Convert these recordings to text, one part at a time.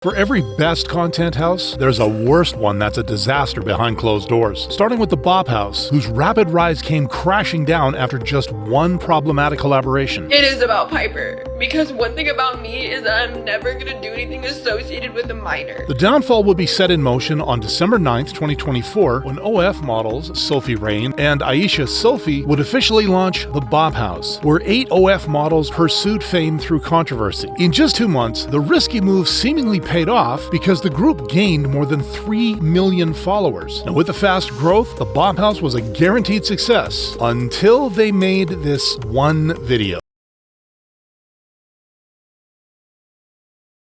For every best content house, there's a worst one that's a disaster behind closed doors. Starting with the Bop House, whose rapid rise came crashing down after just one problematic collaboration. It is about Piper, because one thing about me is that I'm never gonna do anything associated with a minor. The downfall would be set in motion on December 9th, 2024, when OF models Sophie Rain and Aisha Sophie would officially launch the Bop House, where 8 OF models pursued fame through controversy. In just 2 months, the risky move seemingly paid off because the group gained more than 3 million followers. And with the fast growth, the Bop House was a guaranteed success until they made this one video.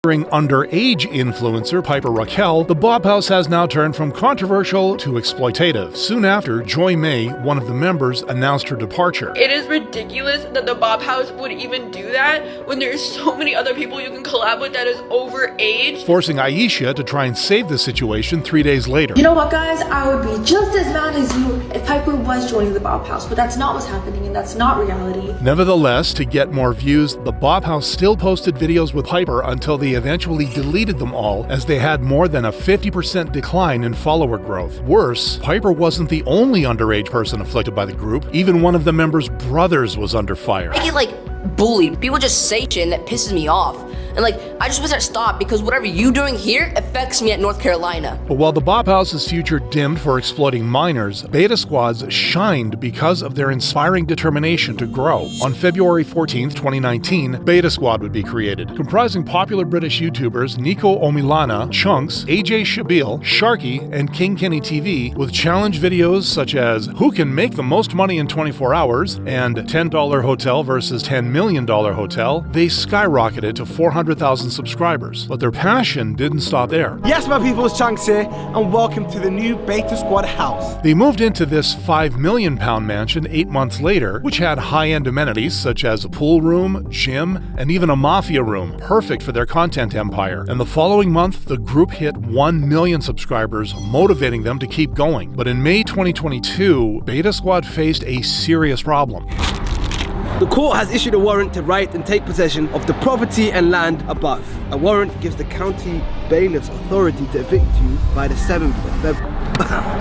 Underage influencer Piper Raquel, the Bop House has now turned from controversial to exploitative. Soon after, Joy May, one of the members, announced her departure. It is ridiculous that the Bop House would even do that when there's so many other people you can collab with that is overage. Forcing Aisha to try and save the situation 3 days later. You know what, guys? I would be just as mad as you if Piper was joining the Bop House, but that's not what's happening and that's not reality. Nevertheless, to get more views, the Bop House still posted videos with Piper until they eventually deleted them all, as they had more than a 50% decline in follower growth. Worse, Piper wasn't the only underage person afflicted by the group. Even one of the members' brothers was under fire. I get bullied. People just say shit and that pisses me off. And I just wish that stopped, because whatever you doing here affects me at North Carolina. But while the Bop House's future dimmed for exploiting minors, Beta Squads shined because of their inspiring determination to grow. On February 14th, 2019, Beta Squad would be created, comprising popular British YouTubers Nico Omilana, Chunks, AJ Shabil, Sharky, and King Kenny TV, with challenge videos such as Who Can Make the Most Money in 24 Hours and $10 Hotel versus $10 million Hotel. They skyrocketed to 400,000 subscribers, but their passion didn't stop there. Yes, my people, it's Chunks here, and welcome to the new Beta Squad house. They moved into this £5 million mansion 8 months later, which had high-end amenities such as a pool room, gym, and even a mafia room, perfect for their content empire. And the following month, the group hit 1 million subscribers, motivating them to keep going. But in May 2022, Beta Squad faced a serious problem. The court has issued a warrant to write and take possession of the property and land above. A warrant gives the county bailiffs authority to evict you by the 7th of February.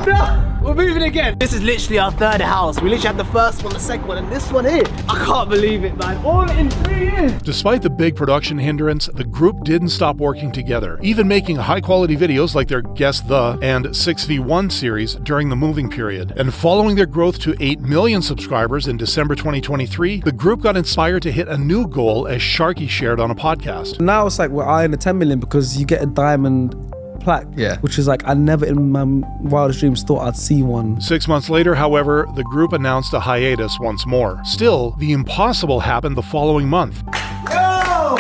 No! We're moving again. This is literally our third house. We literally had the first one, the second one, and this one here. I can't believe it, man. All in 3 years. Despite the big production hindrance, the group didn't stop working together, even making high-quality videos like their Guess The and 6v1 series during the moving period. And following their growth to 8 million subscribers in December 2023, the group got inspired to hit a new goal, as Sharky shared on a podcast. Now it's we're eyeing the 10 million because you get a diamond plaque, which is I never in my wildest dreams thought I'd see one. 6 months later, however, the group announced a hiatus once more. Still, the impossible happened the following month. Yo!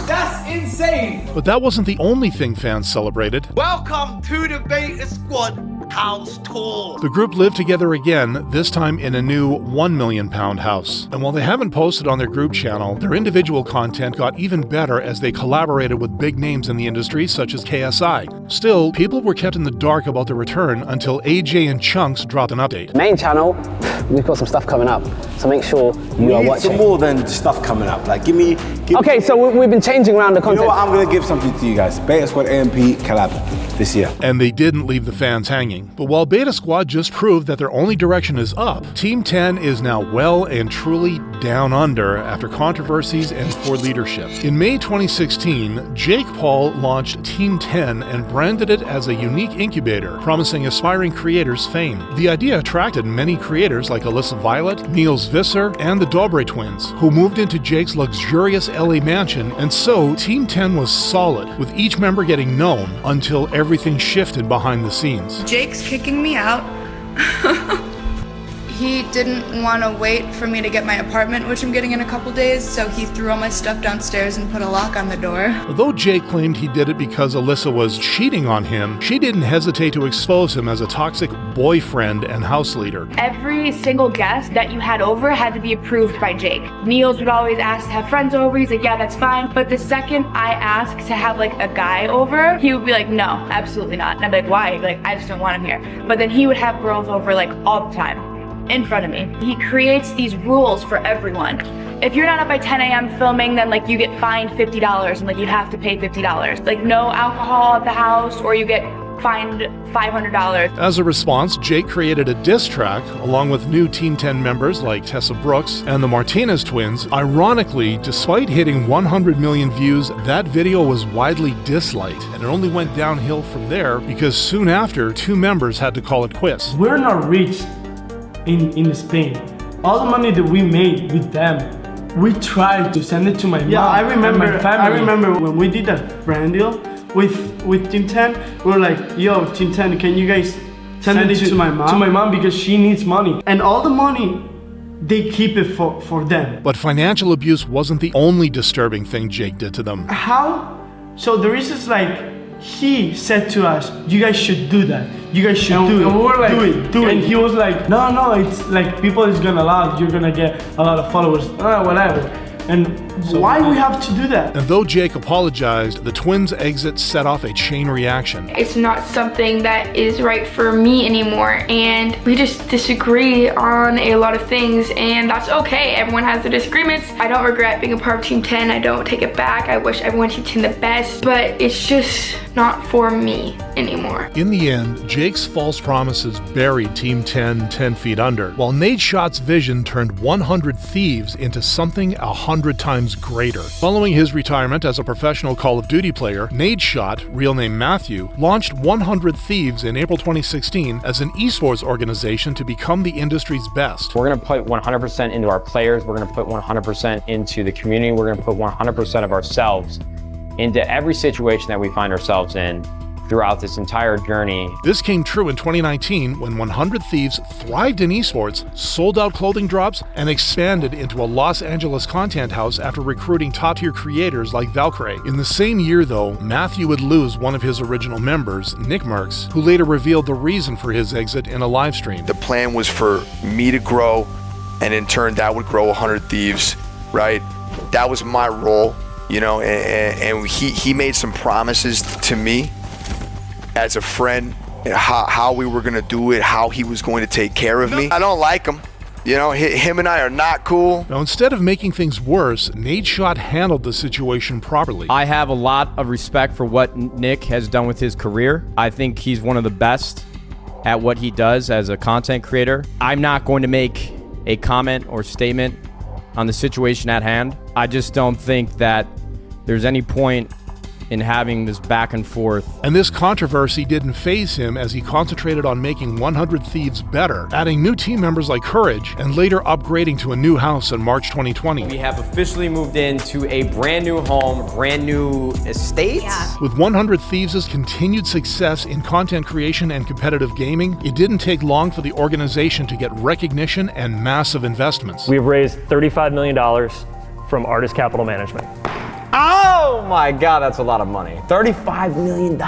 That's insane! But that wasn't the only thing fans celebrated. Welcome to the Beta Squad house tour. The group lived together again, this time in a new £1 million house. And while they haven't posted on their group channel, their individual content got even better as they collaborated with big names in the industry such as KSI. Still, people were kept in the dark about the return until AJ and Chunks dropped an update. Main channel, we've got some stuff coming up, so make sure you are watching. Some more than stuff coming up. Give me. Okay, so we've been changing around the content. You know what? I'm gonna give something to you guys. Beta Squad AMP collab this year. And they didn't leave the fans hanging. But while Beta Squad just proved that their only direction is up, Team 10 is now well and truly down under after controversies and poor leadership. In May 2016, Jake Paul launched Team 10 and branded it as a unique incubator, promising aspiring creators fame. The idea attracted many creators like Alyssa Violet, Niels Visser, and the Dobre twins, who moved into Jake's luxurious LA mansion, and so Team 10 was solid, with each member getting known until everything shifted behind the scenes. Jake's kicking me out. He didn't want to wait for me to get my apartment, which I'm getting in a couple days, so he threw all my stuff downstairs and put a lock on the door. Although Jake claimed he did it because Alyssa was cheating on him, she didn't hesitate to expose him as a toxic boyfriend and house leader. Every single guest that you had over had to be approved by Jake. Niels would always ask to have friends over. He's like, yeah, that's fine. But the second I asked to have a guy over, he would be like, no, absolutely not. And I'd be like, why? I just don't want him here. But then he would have girls over all the time in front of me. He creates these rules for everyone. if you're not up by 10 a.m. filming, then like you get fined $50 and like you have to pay $50. Like no alcohol at the house, or you get fined $500. As a response, Jake created a diss track along with new Team 10 members like Tessa Brooks and the Martinez twins. Ironically, despite hitting 100 million views, that video was widely disliked, and it only went downhill from there because soon after, 2 members had to call it quits. We're not rich in Spain. All the money that we made with them, we tried to send it to my mom. I remember. And my family. I remember when we did that brand deal with Team 10, we were like, yo, Team 10, can you guys send it to my mom? To my mom, because she needs money. And all the money, they keep it for them. But financial abuse wasn't the only disturbing thing Jake did to them. How? So the reason is like, he said to us, you guys should do that. You guys should do it. And we were like, do it. And he was like, no, it's like people is gonna allow, you're gonna get a lot of followers, whatever. And so why we have to do that? And though Jake apologized, the twins' exit set off a chain reaction. It's not something that is right for me anymore, and we just disagree on a lot of things, and that's okay. Everyone has their disagreements. I don't regret being a part of Team 10. I don't take it back. I wish everyone Team 10 the best, but it's just not for me anymore. In the end, Jake's false promises buried Team 10 10 feet under, while Nate Schott's vision turned 100 Thieves into something 100 times greater. Following his retirement as a professional Call of Duty player, Nate Schott, real name Matthew, launched 100 Thieves in April 2016 as an esports organization to become the industry's best. We're going to put 100% into our players. We're going to put 100% into the community. We're going to put 100% of ourselves into every situation that we find ourselves in throughout this entire journey. This came true in 2019 when 100 Thieves thrived in esports, sold out clothing drops, and expanded into a Los Angeles content house after recruiting top-tier creators like Valkyrie. In the same year, though, Matthew would lose one of his original members, Nick Merckx, who later revealed the reason for his exit in a live stream. The plan was for me to grow, and in turn that would grow 100 Thieves, right? That was my role, you know, and he made some promises to me as a friend, how we were gonna do it, how he was going to take care of me. I don't like him. You know, him and I are not cool. Now, instead of making things worse, Nate Schott handled the situation properly. I have a lot of respect for what Nick has done with his career. I think he's one of the best at what he does as a content creator. I'm not going to make a comment or statement on the situation at hand. I just don't think that there's any point in having this back and forth. And this controversy didn't faze him as he concentrated on making 100 Thieves better, adding new team members like Courage, and later upgrading to a new house in March 2020. We have officially moved into a brand new home, brand new estate. Yeah. With 100 Thieves' continued success in content creation and competitive gaming, it didn't take long for the organization to get recognition and massive investments. We've raised $35 million from Artist Capital Management. Oh my God, that's a lot of money. $35 million.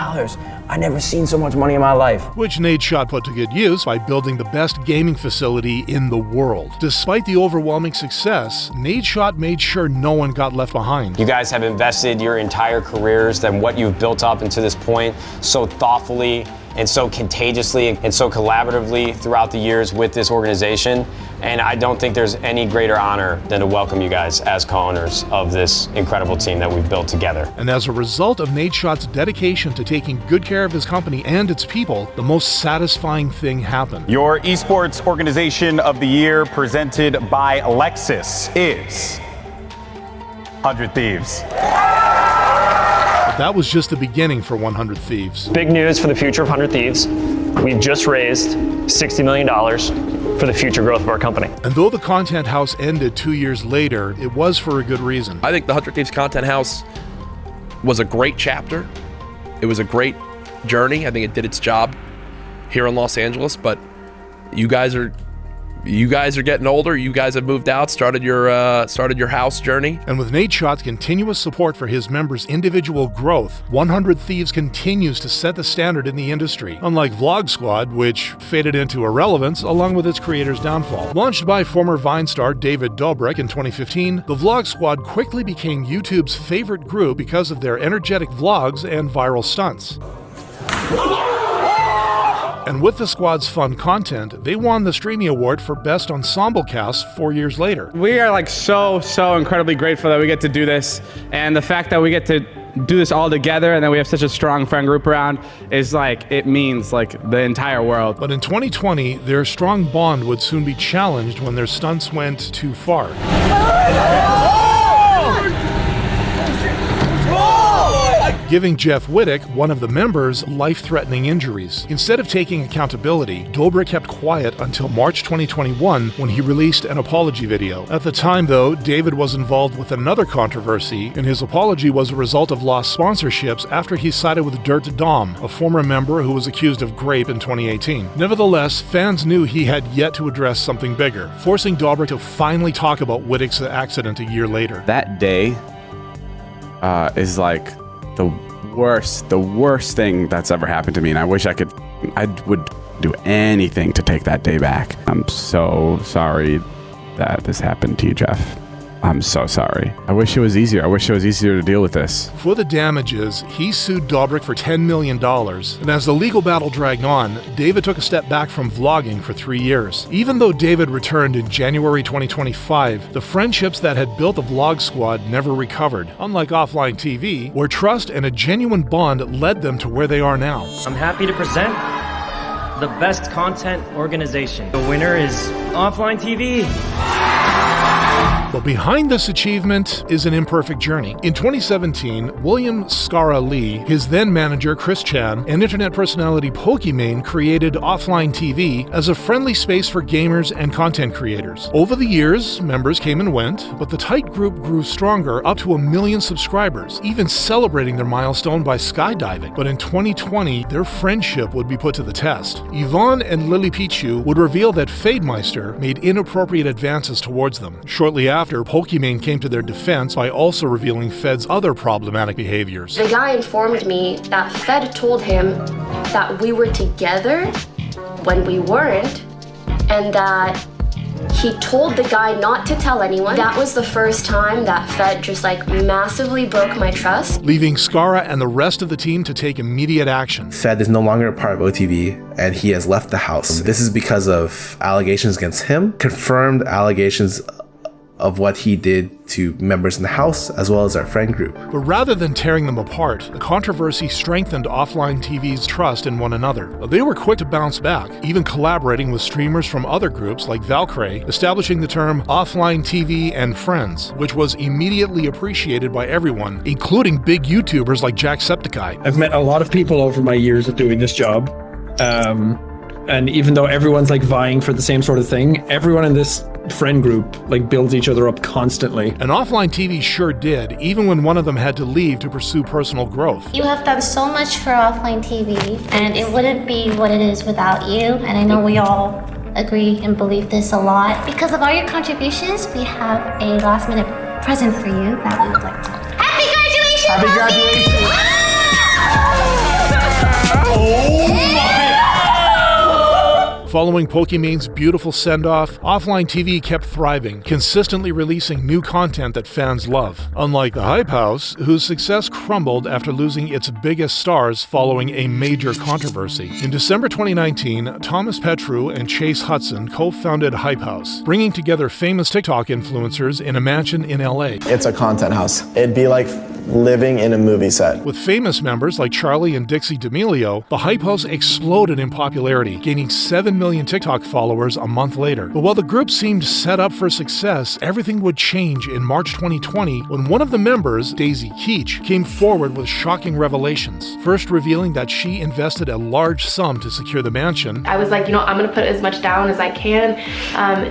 I never seen so much money in my life. Which Nate Schott put to good use by building the best gaming facility in the world. Despite the overwhelming success, Nate Schott made sure no one got left behind. You guys have invested your entire careers and what you've built up into this point so thoughtfully and so contagiously and so collaboratively throughout the years with this organization. And I don't think there's any greater honor than to welcome you guys as co-owners of this incredible team that we've built together. And as a result of Nate Schott's dedication to taking good care of his company and its people, the most satisfying thing happened. Your Esports Organization of the Year, presented by Lexus, is 100 Thieves. But that was just the beginning for 100 Thieves. Big news for the future of 100 Thieves. We've just raised $60 million for the future growth of our company. And though the content house ended 2 years later, it was for a good reason. I think the 100 Thieves Content House was a great chapter. It was a great journey. I think it did its job here in Los Angeles, but you guys are getting older. You guys have moved out, started your house journey. And with Nate Schott's continuous support for his members' individual growth, 100 Thieves continues to set the standard in the industry, unlike Vlog Squad, which faded into irrelevance along with its creator's downfall. Launched by former Vine star David Dobrik in 2015, the Vlog Squad quickly became YouTube's favorite group because of their energetic vlogs and viral stunts. And with the squad's fun content, they won the Streamy Award for Best Ensemble Cast 4 years later. We are like so incredibly grateful that we get to do this, and the fact that we get to do this all together and that we have such a strong friend group around is like, it means like the entire world. But in 2020, their strong bond would soon be challenged when their stunts went too far. Giving Jeff Wittick, one of the members, life-threatening injuries. Instead of taking accountability, Dobrik kept quiet until March 2021 when he released an apology video. At the time, though, David was involved with another controversy, and his apology was a result of lost sponsorships after he sided with Dirt Dom, a former member who was accused of grape in 2018. Nevertheless, fans knew he had yet to address something bigger, forcing Dobrik to finally talk about Wittick's accident a year later. That day is like the worst thing that's ever happened to me, and I wish I would do anything to take that day back. I'm so sorry that this happened to you, Jeff. I'm so sorry. I wish it was easier. I wish it was easier to deal with this. For the damages, he sued Dobrik for $10 million, and as the legal battle dragged on, David took a step back from vlogging for 3 years. Even though David returned in January 2025, the friendships that had built the Vlog Squad never recovered, unlike offline TV, where trust and a genuine bond led them to where they are now. I'm happy to present the best content organization. The winner is Offline TV. But behind this achievement is an imperfect journey. In 2017, William Skara Lee, his then manager Chris Chan, and internet personality Pokimane created Offline TV as a friendly space for gamers and content creators. Over the years, members came and went, but the tight group grew stronger, up to 1 million subscribers, even celebrating their milestone by skydiving. But in 2020, their friendship would be put to the test. Yvonne and Lily Pichu would reveal that Fademeister made inappropriate advances towards them. Shortly after, Pokimane came to their defense by also revealing Fed's other problematic behaviors. The guy informed me that Fed told him that we were together when we weren't, and that he told the guy not to tell anyone. That was the first time that Fed just like massively broke my trust. Leaving Skara and the rest of the team to take immediate action. Fed is no longer a part of OTV, and he has left the house. This is because of allegations against him, confirmed allegations of what he did to members in the house, as well as our friend group. But rather than tearing them apart, the controversy strengthened Offline TV's trust in one another. They were quick to bounce back, even collaborating with streamers from other groups like Valkyrie, establishing the term Offline TV and Friends, which was immediately appreciated by everyone, including big YouTubers like Jacksepticeye. I've met a lot of people over my years of doing this job, and even though everyone's like vying for the same sort of thing, everyone in this friend group like builds each other up constantly. And Offline TV sure did, even when one of them had to leave to pursue personal growth. You have done so much for Offline TV, and it wouldn't be what it is without you. And I know we all agree and believe this a lot. Because of all your contributions, we have a last minute present for you that we would like to. Happy graduation! Happy graduation! Following Pokimane's beautiful send-off, Offline TV kept thriving, consistently releasing new content that fans love. Unlike the Hype House, whose success crumbled after losing its biggest stars following a major controversy. In December 2019, Thomas Petru and Chase Hudson co-founded Hype House, bringing together famous TikTok influencers in a mansion in LA. It's a content house. It'd be like living in a movie set. With famous members like Charlie and Dixie D'Amelio, the Hype House exploded in popularity, gaining 7 million TikTok followers a month later. But while the group seemed set up for success, everything would change in March 2020 when one of the members, Daisy Keech, came forward with shocking revelations. First revealing that she invested a large sum to secure the mansion. I was like, I'm gonna put as much down as I can.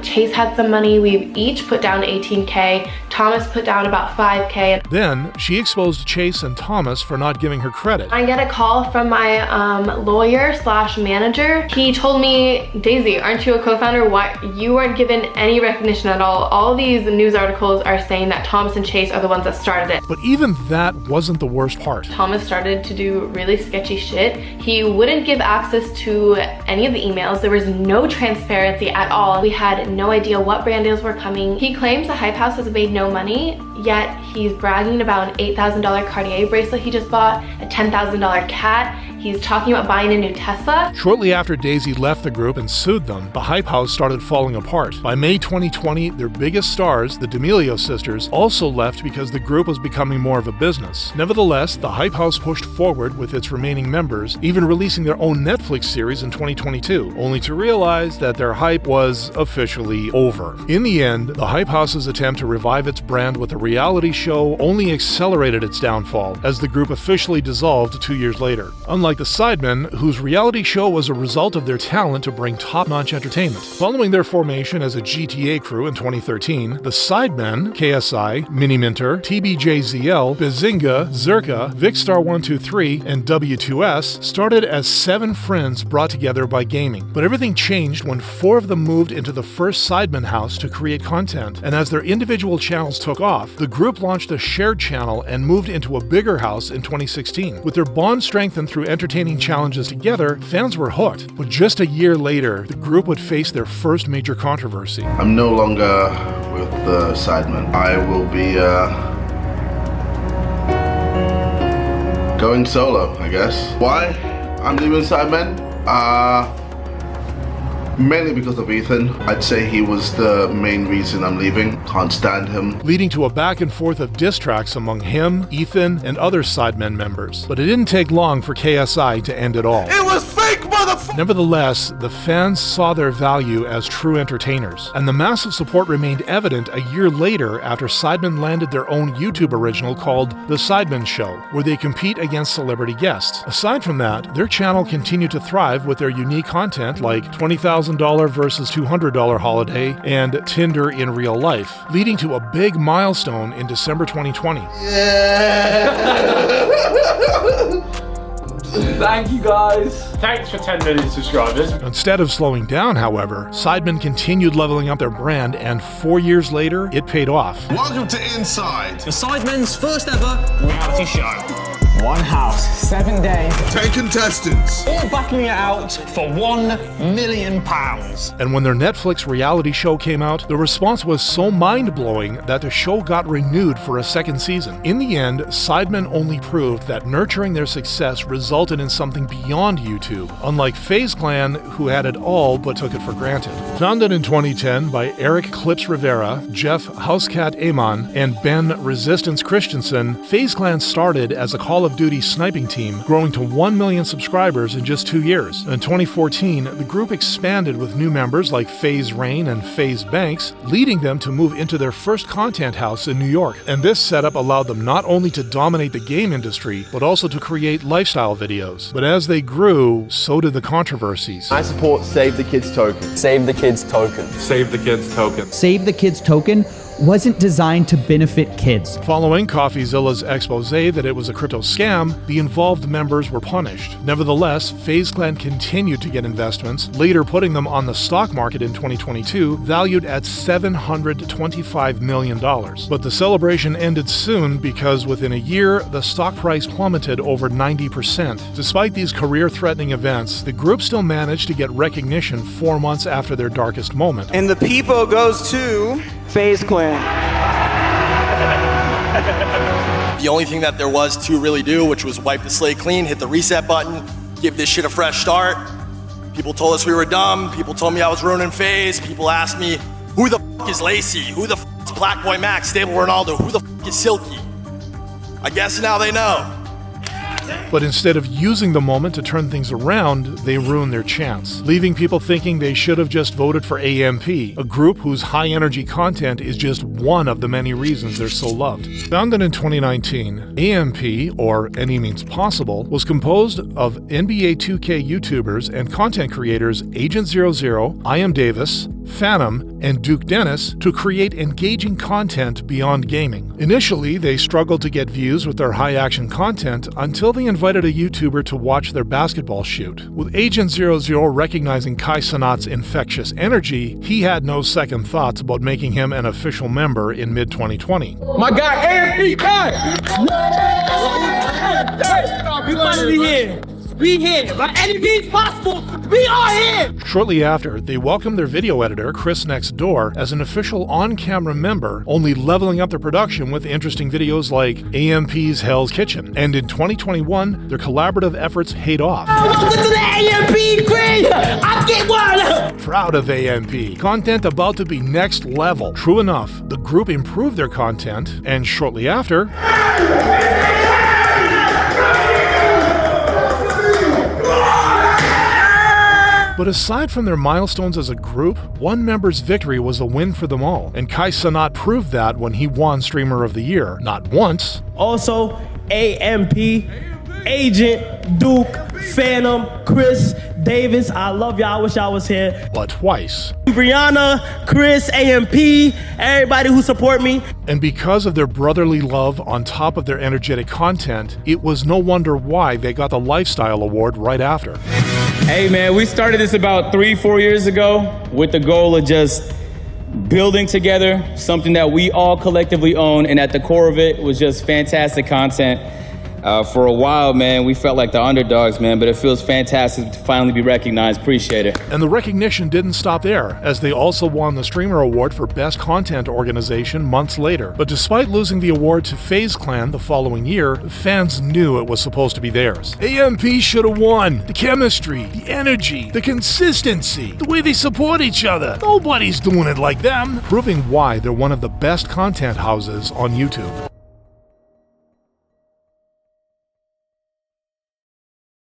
Chase had some money. We each put down $18K. Thomas put down about $5K. Then she exposed Chase and Thomas for not giving her credit. I get a call from my lawyer/manager. He told me, Daisy, aren't you a co-founder? Why you weren't given any recognition at all? All these news articles are saying that Thomas and Chase are the ones that started it. But even that wasn't the worst part. Thomas started to do really sketchy shit. He wouldn't give access to any of the emails. There was no transparency at all. We had no idea what brand deals were coming. He claims the Hype House has made no money, yet he's bragging about an $8,000 Cartier bracelet he just bought, a $10,000 cat. He's talking about buying a new Tesla. Shortly after Daisy left the group and sued them, the Hype House started falling apart. By May 2020, their biggest stars, the D'Amelio sisters, also left because the group was becoming more of a business. Nevertheless, the Hype House pushed forward with its remaining members, even releasing their own Netflix series in 2022, only to realize that their hype was officially over. In the end, the Hype House's attempt to revive its brand with a reality show only accelerated its downfall, as the group officially dissolved 2 years later. Unlike the Sidemen, whose reality show was a result of their talent to bring top-notch entertainment. Following their formation as a GTA crew in 2013, the Sidemen, KSI, Mini Minter, TBJZL, Bazinga, Zerka, Vicstar123, and W2S started as 7 friends brought together by gaming. But everything changed when 4 of them moved into the first Sidemen house to create content, and as their individual channels took off, the group launched a shared channel and moved into a bigger house in 2016. With their bond strengthened through entertaining challenges together, fans were hooked. But just a year later, the group would face their first major controversy. I'm no longer with the Sidemen. I will be going solo, I guess. Why I'm leaving Sidemen? Mainly because of Ethan. I'd say he was the main reason I'm leaving. Can't stand him. Leading to a back and forth of diss tracks among him, Ethan, and other Sidemen members. But it didn't take long for KSI to end it all. It was fake, motherfucker! Nevertheless, the fans saw their value as true entertainers, and the massive support remained evident a year later after Sidemen landed their own YouTube original called The Sidemen Show, where they compete against celebrity guests. Aside from that, their channel continued to thrive with their unique content like $20,000 versus $200 holiday and Tinder in real life, leading to a big milestone in December 2020. Thank you guys. Thanks for 10 million subscribers. Instead of slowing down, however, Sidemen continued leveling up their brand, and 4 years later, it paid off. Welcome to Inside, the Sidemen's first ever reality show. 1 house, 7 days, 10 contestants, all battling it out for £1 million. And when their Netflix reality show came out, the response was so mind-blowing that the show got renewed for a second season. In the end, Sidemen only proved that nurturing their success resulted in something beyond YouTube, unlike FaZe Clan, who had it all but took it for granted. Founded in 2010 by Eric Clips Rivera, Jeff Housecat Amon, and Ben Resistance Christensen, FaZe Clan started as a Call of Duty sniping team, growing to 1 million subscribers in just 2 years. In 2014, the group expanded with new members like FaZe Rain and FaZe Banks, leading them to move into their first content house in New York. And this setup allowed them not only to dominate the game industry, but also to create lifestyle videos. But as they grew, so did the controversies. I support Save the Kids Token. Save the Kids Token. Save the Kids Token. Save the Kids Token wasn't designed to benefit kids. Following CoffeeZilla's expose that it was a crypto scam, the involved members were punished. Nevertheless, FaZe Clan continued to get investments, later putting them on the stock market in 2022, valued at $725 million. But the celebration ended soon because within a year, the stock price plummeted over 90%. Despite these career-threatening events, the group still managed to get recognition 4 months after their darkest moment. And the people goes to FaZe Clan. The only thing that there was to really do, which was wipe the slate clean, hit the reset button, give this shit a fresh start. People told us we were dumb. People told me I was ruining FaZe. People asked me, who the f is Lacey? Who the f is Black Boy Max, Stable Ronaldo? Who the f is Silky? I guess now they know. But instead of using the moment to turn things around, they ruined their chance, leaving people thinking they should have just voted for AMP, a group whose high-energy content is just one of the many reasons they're so loved. Founded in 2019, AMP, or Any Means Possible, was composed of NBA 2K YouTubers and content creators Agent 00, I Am Davis, Phantom, and Duke Dennis to create engaging content beyond gaming. Initially, they struggled to get views with their high-action content until they invited a YouTuber to watch their basketball shoot. With Agent 00 recognizing Kai Cenat's infectious energy, he had no second thoughts about making him an official member in mid-2020. My guy, AMP Kai! You finally here. We here. By any means possible, we are here. Shortly after, they welcomed their video editor, Chris Next Door, as an official on-camera member, only leveling up their production with interesting videos like AMP's Hell's Kitchen. And in 2021, their collaborative efforts paid off. Welcome to the AMP crew. I get one. Proud of AMP. Content about to be next level. True enough, the group improved their content, and shortly after, but aside from their milestones as a group, one member's victory was a win for them all, and Kai Cenat proved that when he won Streamer of the Year, not once. Also, AMP, Agent, Duke, Phantom, Chris, Davis, I love y'all, I wish I was here. But twice. Brianna, Chris, AMP, everybody who support me. And because of their brotherly love on top of their energetic content, it was no wonder why they got the Lifestyle Award right after. Hey man, we started this about 3-4 years ago with the goal of just building together something that we all collectively own, and at the core of it was just fantastic content. For a while, man, we felt like the underdogs, man, but it feels fantastic to finally be recognized. Appreciate it. And the recognition didn't stop there, as they also won the Streamer Award for Best Content Organization months later. But despite losing the award to FaZe Clan the following year, fans knew it was supposed to be theirs. AMP should have won. The chemistry, the energy, the consistency, the way they support each other. Nobody's doing it like them. Proving why they're one of the best content houses on YouTube.